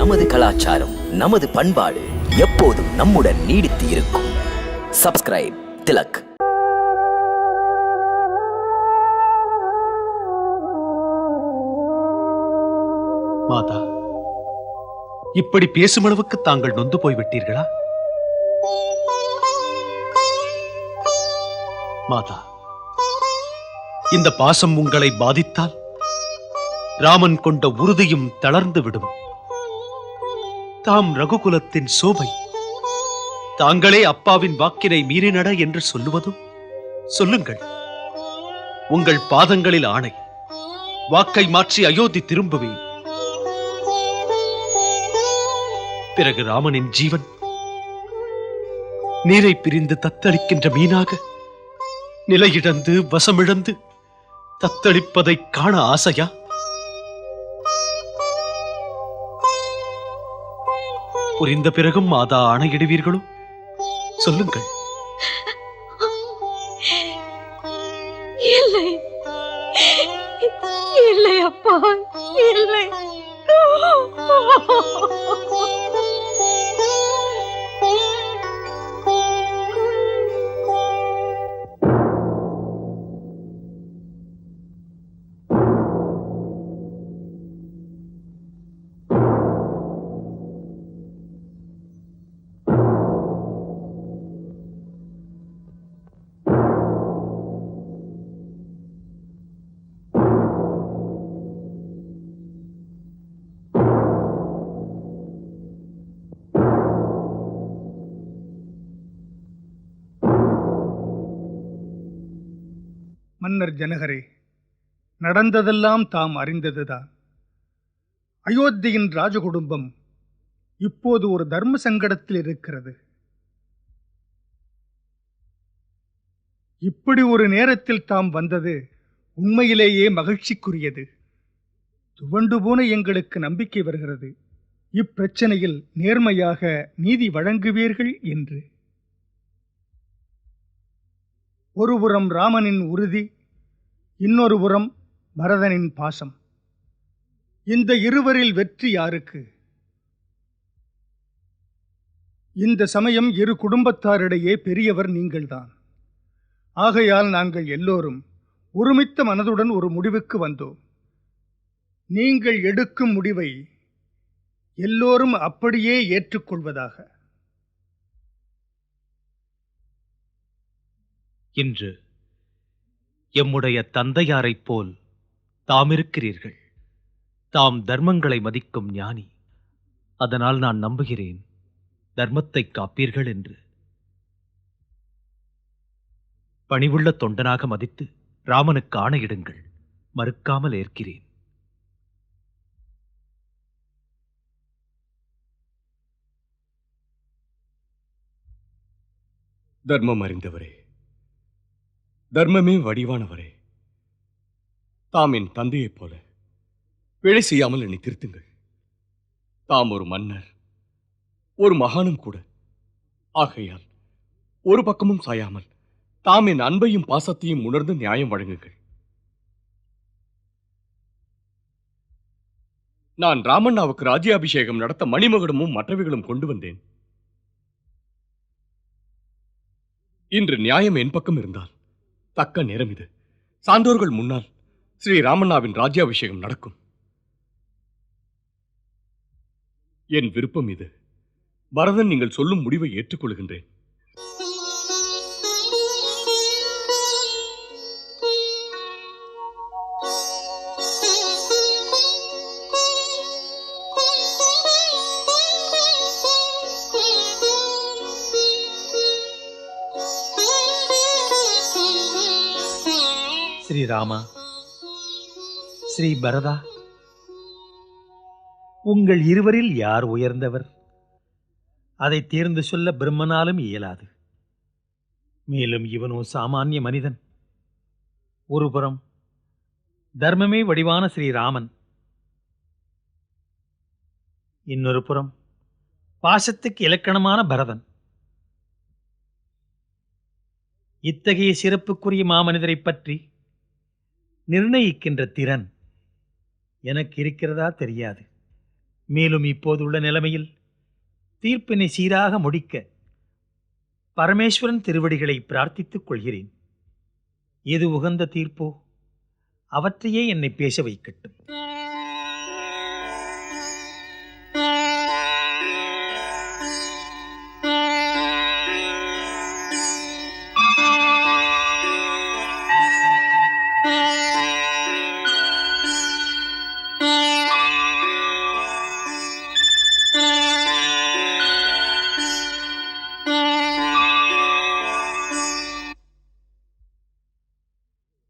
நமது கலாச்சாரம், நமது பண்பாடு எப்போதும் நம்முடன் நீடித்து இருக்கும். சப்ஸ்கிரைப் திலக். மாதா, இப்படி பேசும் அளவுக்கு தாங்கள் நொந்து போய்விட்டீர்களா? மாதா, இந்த பாசம் உங்களை பாதித்தால் ராமன் கொண்ட உறுதியும் தளர்ந்து விடும். தாம் ரகுகுலத்தின் சோபை, தாங்களே அப்பாவின் வாக்கினை மீறினட என்று சொல்லுவதும். சொல்லுங்கள், உங்கள் பாதங்களில் ஆணை, வாக்கை மாற்றி அயோத்தி திரும்புவேன். பிறகு ராமனின் ஜீவன் நீரை பிரிந்து தத்தளிக்கின்ற மீனாக நிலையிழந்து வசமிழந்து தத்தளிப்பதை காண ஆசையா? புரிந்த பிறகும் மாதா ஆணையிடுவீர்களோ? சொல்லுங்கள். இல்லை, இல்லை அப்பா, இல்லை. மன்னர் ஜனகரே, நடந்ததெல்லாம் தாம் அறிந்ததுதான். அயோத்தியின் ராஜகுடும்பம் இப்போது ஒரு தர்ம சங்கடத்தில் இருக்கிறது. இப்படி ஒரு நேரத்தில் தாம் வந்தது உண்மையிலேயே மகிழ்ச்சிக்குரியது. துவண்டு போன எங்களுக்கு நம்பிக்கை வருகிறது, இப்பிரச்சனையில் நேர்மையாக நீதி வழங்குவீர்கள் என்று. ஒருபுறம் ராமனின் உறுதி, இன்னொரு புறம் பரதனின் பாசம். இந்த இருவரில் வெற்றி யாருக்கு? இந்த சமயம் இரு குடும்பத்தாரிடையே பெரியவர் நீங்கள்தான். ஆகையால் நாங்கள் எல்லோரும் ஒருமித்த மனதுடன் ஒரு முடிவுக்கு வந்தோம். நீங்கள் எடுக்கும் முடிவை எல்லோரும் அப்படியே ஏற்றுக்கொள்வதாக. இன்று எம்முடைய தந்தையாரைப் போல் தாம் இருக்கிறீர்கள். தாம் தர்மங்களை மதிக்கும் ஞானி. அதனால் நான் நம்புகிறேன் தர்மத்தை காப்பீர்கள் என்று. பணிவுள்ள தொண்டனாக மதித்து ராமனுக்கு ஆணையிடுங்கள். மறுக்காமல் ஏற்கிறேன். தர்மம் அறிந்தவரே, தர்மமே வடிவானவரே, தாம் என் தந்தையைப் போல பிழை செய்யாமல் என்னை திருத்துங்கள். தாம் ஒரு மன்னர், ஒரு மகானும் கூட. ஆகையால் ஒரு பக்கமும் சாயாமல் தாம் என் அன்பையும் பாசத்தையும் உணர்ந்து நியாயம் வழங்குங்கள். நான் ராமண்ணாவுக்கு ராஜ்யாபிஷேகம் நடத்த மணிமகுடமும் மற்றவைகளும் கொண்டு வந்தேன். இன்று நியாயம் என் பக்கம் இருந்தால் தக்க நேரம் இது. சான்றோர்கள் முன்னால் ஸ்ரீ ராமண்ணாவின் ராஜ்யாபிஷேகம் நடக்கும். என் விருப்பம் இது. பரதன், நீங்கள் சொல்லும் முடிவை ஏற்றுக்கொள்கின்றேன். ஸ்ரீராமா, ஸ்ரீ பரதா, உங்கள் இருவரில் யார் உயர்ந்தவர்? அதை தேர்ந்து சொல்ல பிரம்மனாலும் இயலாது. மேலும் இவனோ சாமானிய மனிதன். ஒருபுறம் தர்மமே வடிவான ஸ்ரீராமன், இன்னொரு புறம் பாசத்துக்கு இலக்கணமான பரதன். இத்தகைய சிறப்புக்குரிய மாமனிதரை பற்றி நிர்ணயிக்கின்ற திறன் எனக்கு இருக்கிறதா தெரியாது. மேலும் இப்போதுள்ள நிலைமையில் தீர்ப்பினை சீராக முடிக்க பரமேஸ்வரன் திருவடிகளை பிரார்த்தித்துக் கொள்கிறேன். எது உகந்த தீர்ப்போ அவற்றையே என்னை பேச வைக்கட்டும்.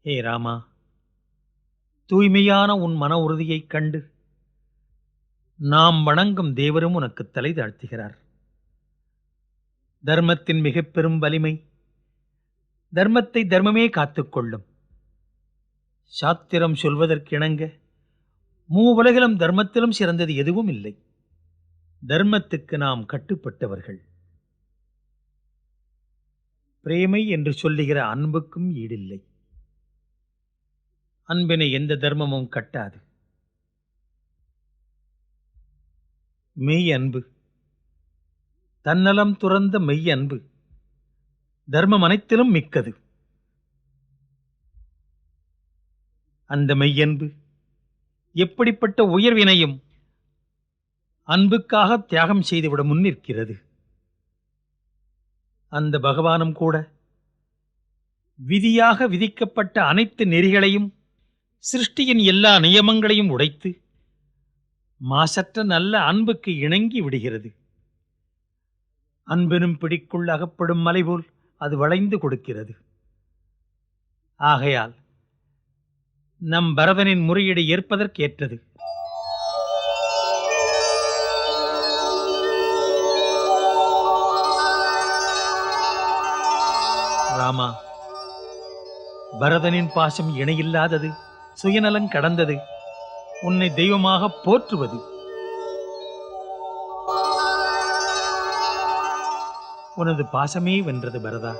ஹே ராமா, தூய்மையான உன் மன உறுதியைக் கண்டு நாம் வணங்கும் தேவரும் உனக்கு தலை தாழ்த்துகிறார். தர்மத்தின் மிகப் பெரும் வலிமை தர்மத்தை தர்மமே காத்துக்கொள்ளும். சாத்திரம் சொல்வதற்கிணங்க மூவுலகிலும் தர்மத்திலும் சிறந்தது எதுவும் இல்லை. தர்மத்துக்கு நாம் கட்டுப்பட்டவர்கள். பிரேமை என்று சொல்லுகிற அன்புக்கும் ஈடில்லை. அன்பினை எந்த தர்மமும் கட்டாது. மெய் அன்பு, தன்னலம் துறந்த மெய் அன்பு தர்மம் அனைத்திலும் மிக்கது. அந்த மெய்யன்பு எப்படிப்பட்ட உயர்வினையும் அன்புக்காக தியாகம் செய்துவிட முன்னிற்கிறது. அந்த பகவானும் கூட விதியாக விதிக்கப்பட்ட அனைத்து நெறிகளையும் சிருஷ்டியின் எல்லா நியமங்களையும் உடைத்து மாசற்ற நல்ல அன்புக்கு இணங்கி விடுகிறது. அன்பெனும் பிடிக்குள் அகப்படும் மலை போல் அது வளைந்து கொடுக்கிறது. ஆகையால் நம் பரதனின் முறையீடு ஏற்பதற்கேற்றது. ராமா, பரதனின் பாசம் இணையில்லாதது, சுயநலம் கடந்தது, உன்னை தெய்வமாக போற்றுவது. உனது பாசமே வென்றது பரதா.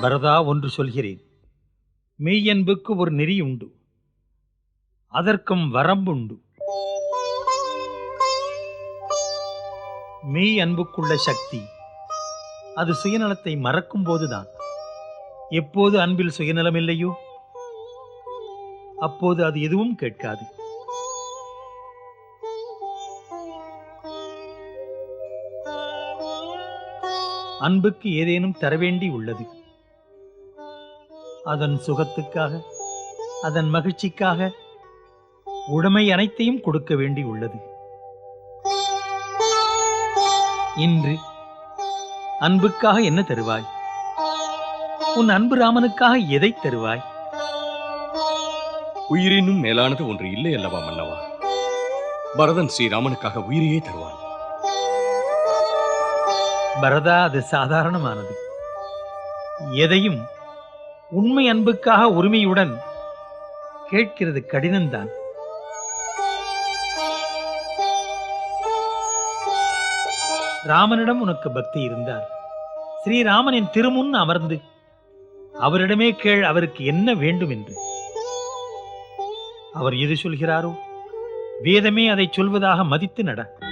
பரதா, ஒன்று சொல்கிறேன். மெய்யன்புக்கு ஒரு நெறி உண்டு, அதற்கும் வரம்புண்டு. மெய் அன்புக்குள்ள சக்தி அது சுயநலத்தை மறக்கும் போதுதான். எப்போது அன்பில் சுயநலம் இல்லையோ அப்போது அது எதுவும் கேட்காது. அன்புக்கு ஏதேனும் தரவேண்டி உள்ளது. அதன் சுகத்துக்காக, அதன் மகிழ்ச்சிக்காக உடைமை அனைத்தையும் கொடுக்க வேண்டி உள்ளது. இன்று அன்புக்காக என்ன தருவாய்? உன் அன்பு ராமனுக்காக எதை தருவாய்? உயிரினும் மேலானது ஒன்று இல்லை அல்லவா மன்னவா? பரதன் ஸ்ரீராமனுக்காக உயிரையே தருவான். பரதா, அது சாதாரணமானது. எதையும் உண்மை அன்புக்காக உரிமையுடன் கேட்கிறது கடினம்தான். ராமனிடம் உனக்கு பக்தி இருந்தால் ஸ்ரீராமனின் திருமுன் அமர்ந்து அவரிடமே கேள் அவருக்கு என்ன வேண்டும் என்று. அவர் எது சொல்கிறாரோ வேதமே அதை சொல்வதாக மதித்து நட.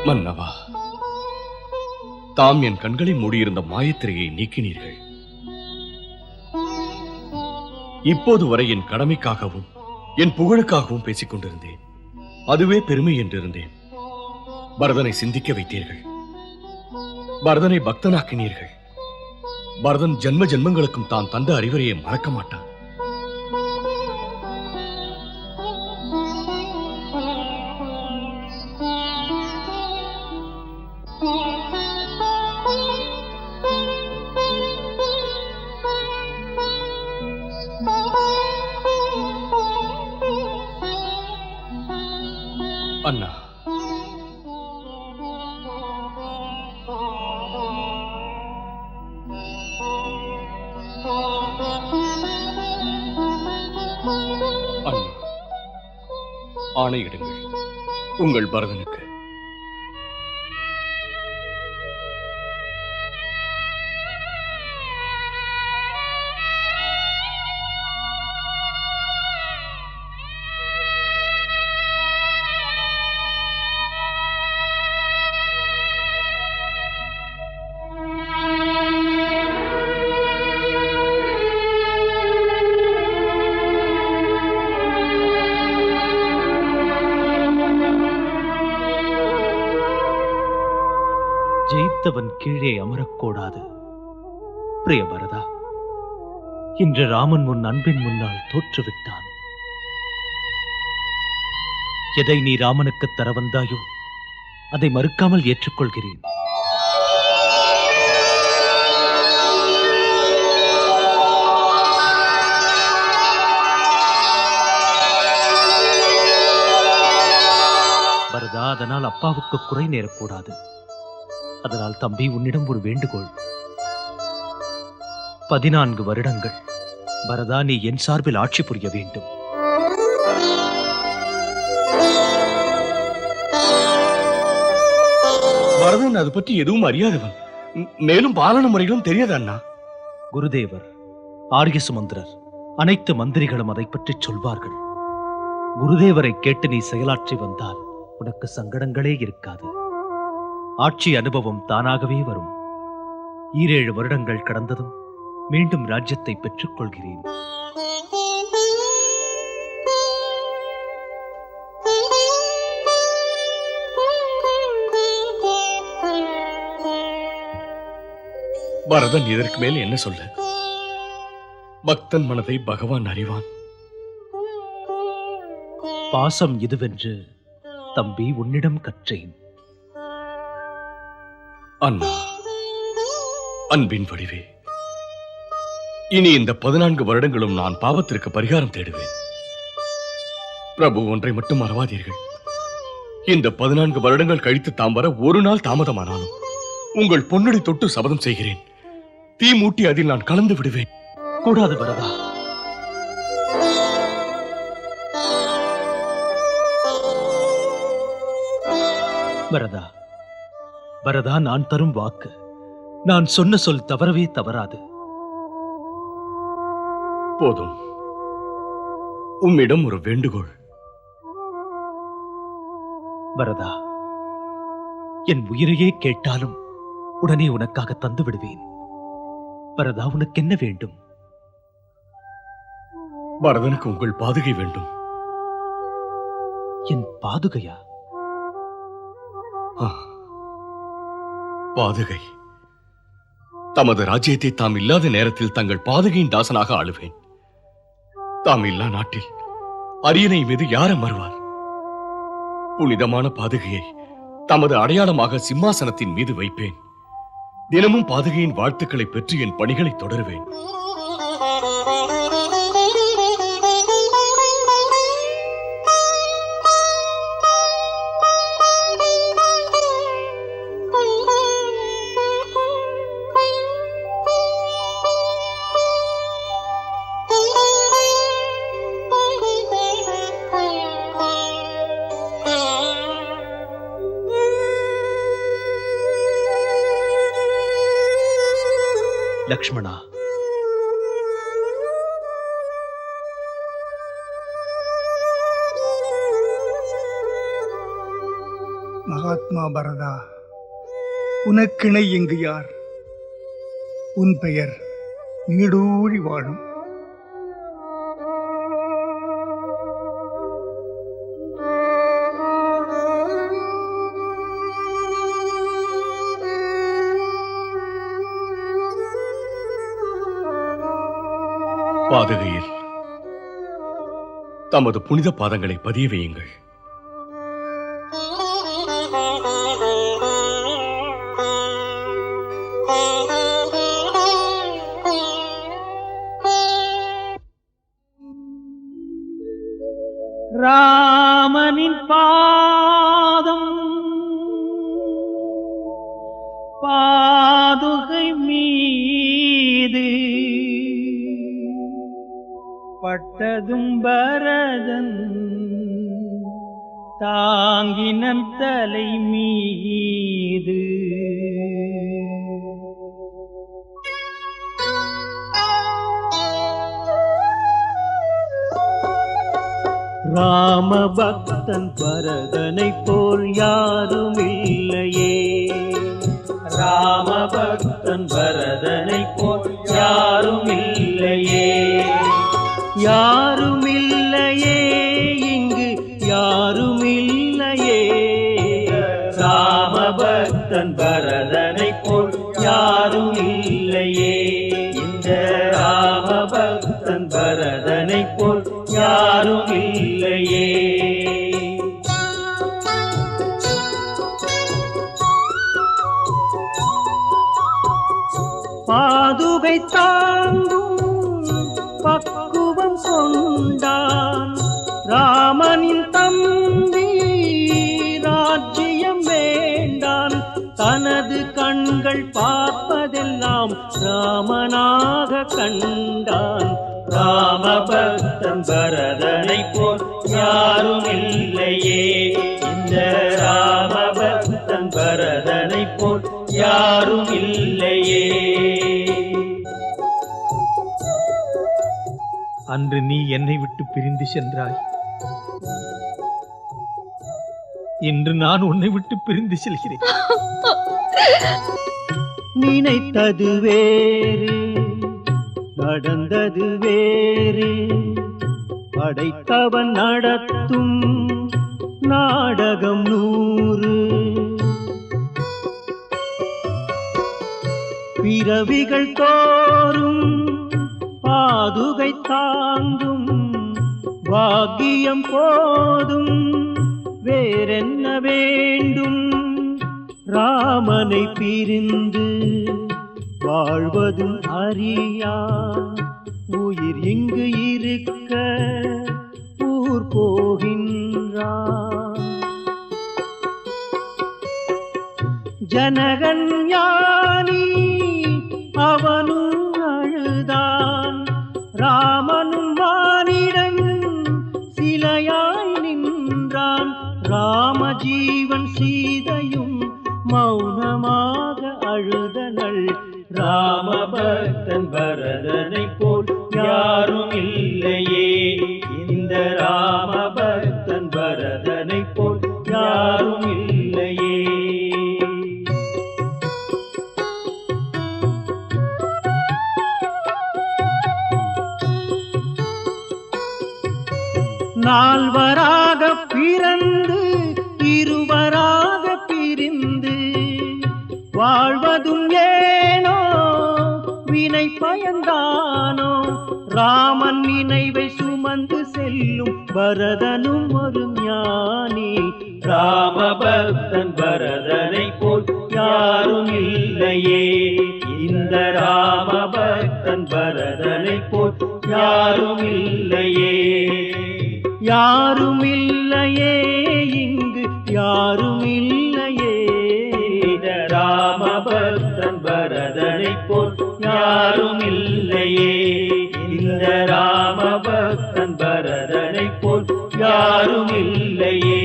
மன்னவா, தாம் என் கண்களை மூடியிருந்த மாயத்திரையை நீக்கினீர்கள். இப்போது வரை என் கடமைக்காகவும் என் புகழுக்காகவும் பேசிக் கொண்டிருந்தேன். அதுவே பெருமை என்றிருந்தேன். பரதனை சிந்திக்க வைத்தீர்கள். பரதனை பக்தனாக்கினீர்கள். பரதன் ஜென்ம ஜென்மங்களுக்கும் தான் தந்த அறிவுரையை மறக்க மாட்டான். அண்ணா, அண்ணா, ஆணையிடுங்கள் உங்கள் பரதனுக்கு. ஜெயித்தவன் கீழே அமரக்கூடாது. பிரிய பரதா, இன்று ராமன் உன் அன்பின் முன்னால் தோற்றுவிட்டான். எதை நீ ராமனுக்கு தர வந்தாயோ அதை மறுக்காமல் ஏற்றுக்கொள்கிறேன். பரதா, அதனால் அப்பாவுக்கு குறை நேரக்கூடாது. அதனால் தம்பி, உன்னிடம் ஒரு வேண்டுகோள். 14 வருடங்கள் பரதா நீ என் சார்பில் ஆட்சி புரிய வேண்டும். பரதன் அது பற்றி எதுவும் அறியாதவன். மேலும் பாலன முறைகளும் தெரியாது அண்ணா. குருதேவர், ஆரிய சுமந்திரர், அனைத்து மந்திரிகளும் அதை பற்றி சொல்வார்கள். குருதேவரை கேட்டு நீ செயலாற்றி வந்தால் உனக்கு சங்கடங்களே இருக்காது. ஆட்சி அனுபவம் தானாகவே வரும். 7 வருடங்கள் கடந்ததும் மீண்டும் ராஜ்யத்தை பெற்றுக் கொள்கிறேன். பரதன் இதற்கு மேல் என்ன சொல்ல? பக்தன் மனதை பகவான் அறிவான். பாசம் இதுவென்று தம்பி உன்னிடம் கற்றேன். அண்ணா, அன்பின் வடிவே, இனி இந்த 14 வருடங்களும் நான் பாவத்திற்கு பரிகாரம் தேடுவேன். பிரபு, ஒன்றை மட்டும் மறவாதீர்கள். இந்த 14 வருடங்கள் கழித்து தாம் வர ஒரு நாள் தாமதமானாலும் உங்கள் பொன்னடி தொட்டு சபதம் செய்கிறேன், தீ மூட்டி அதில் நான் கலந்து விடுவேன். கூடாது பரதா. பரதா, பரதா, நான் தரும் வாக்கு. நான் சொன்ன சொல் தவறவே தவறாது. போதும், உம்மிடம் ஒரு வேண்டுகோள். பரதா, என் உயிரையே கேட்டாலும் உடனே உனக்காக தந்து விடுவேன். பரதா, உனக்கு என்ன வேண்டும்? பரதனுக்கு உங்கள் பாதுகை வேண்டும். என் பாதுகையா? பாதுகை. தமது ராஜ்யத்தை தாம் இல்லாத நேரத்தில் தங்கள் பாதுகையின் தாசனாக ஆளுவேன். தாம் இல்லா நாட்டில் அரியணை மீது யார் அமர்வார்? புனிதமான பாதுகையை தமது அடையாளமாக சிம்மாசனத்தின் மீது வைப்பேன். தினமும் பாதுகையின் வாழ்த்துக்களை பெற்று என் பணிகளை தொடருவேன். லக்ஷ்மணா, மகாத்மா பரதா, உனக்கிணை இங்கு யார்? உன் பெயர் நீடூழி வாழும். பாதுகையில் தமது புனித பாதங்களை பதிய வையுங்கள். பாதுகை மீது பட்டதும் பரதன் தாங்கினன் தலை மீது ராம பக்தன் பரதனை போல் யாரும் இல்லையே. ராம பக்தன் பரதனை போல் யாரும் இல்லையே. யாரும் இல்லையே, இங்கு யாரும் இல்லையே. ராம பக்தன் பரதனை போல் யாரும் இல்லையே. இந்த ராம பக்தன் பரதனை போல் யாரும் இல்லையே. பாதுகை தாங்கும் பக்குவம் கொண்டான் ராமனின் தம்பி. ராஜ்யம் வேண்டான், தனது கண்கள் பார்ப்பதெல்லாம் ராமனாக கண்டான். ராம பக்தன் பரதனை போல் யாரும் இல்லையே. இந்த ராம பக்தன் பரதனை போல் யாரும் இல்லையே. அன்று நீ என்னை விட்டு பிரிந்து சென்றாய். இன்று நான் உன்னை விட்டு பிரிந்து செல்கிறேன். நினைத்தது வேறு, நடந்தது வேறு. படைத்தவன் நடத்தும் நாடகம் 100. பிறவிகள் தோறும் பாதுகை தாங்கும் பாக்கியம் போதும். வேறென்ன வேண்டும்? ராமனை பிரிந்து வாழ்வதும் அறியா உயிர் இங்கு இருக்க ஊர் போகின்றான். ஜனகன் ஞானி, அவனும் அழுதான். ராமனும் வானிடன் சிலையாய் நின்றான். ராமஜீவன் சீதையும் மௌனமாக அழுதனள். ராம பக்தன் பரதனை போல் யாரும் இல்லையே. இந்த ராம பக்தன் பரதனை போல் யாரும் இல்லையே. நால்வராக பிறந்து இருவராக பிரிந்து வாழ்வதும் ஏனோ வினை பயந்தானோ. ராமன் நினைவை சுமந்து செல்லும் பரதனும் ஒரு ஞானி. ராம பக்தன் பரதனை போல் யாரும் இல்லையே. இந்த ராம பக்தன் பரதனை போல் யாரும் இல்லையே. யாரும் இல்லையே, இங்கு யாரும் இல்லையே. இந்த ராம பக்தன் பரதனை போல் யாரும் இல்லையே. இந்த ராம பக்தன் பரதனை போல் யாரும் இல்லையே.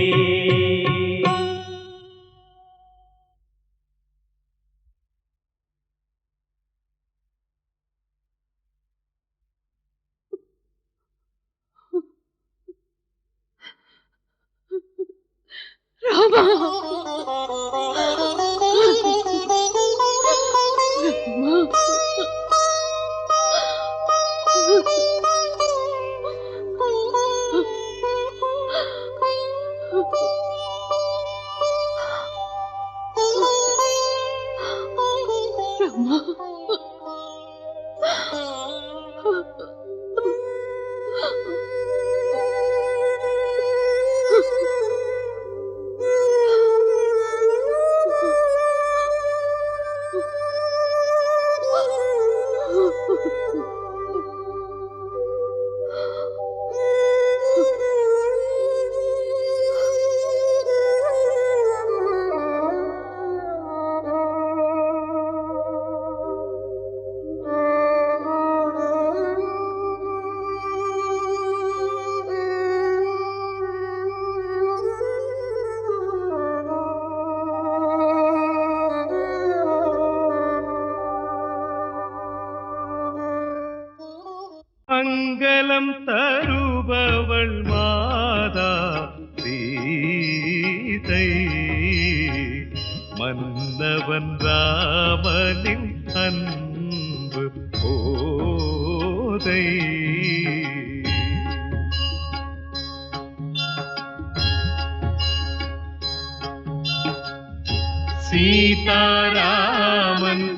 ராமா, வரம் தருபவள் மாதா சீதை, மன்னவன் ராமனின் அன்பு போதை. சீதாராமன்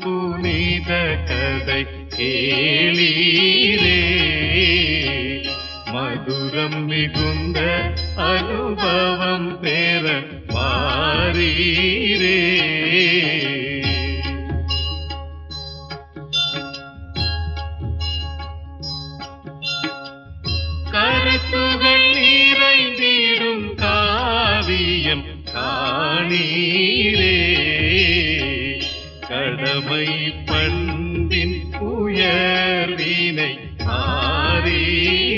புனித கதை கேளீரே, மதுரம் மிகுந்த அனுபவம் பெற மாறீரே. கருத்துகள் நிறைந்திடும் காவியம் காணீரே, கடமை பண்பின் உயர்வினை ஆரீரே.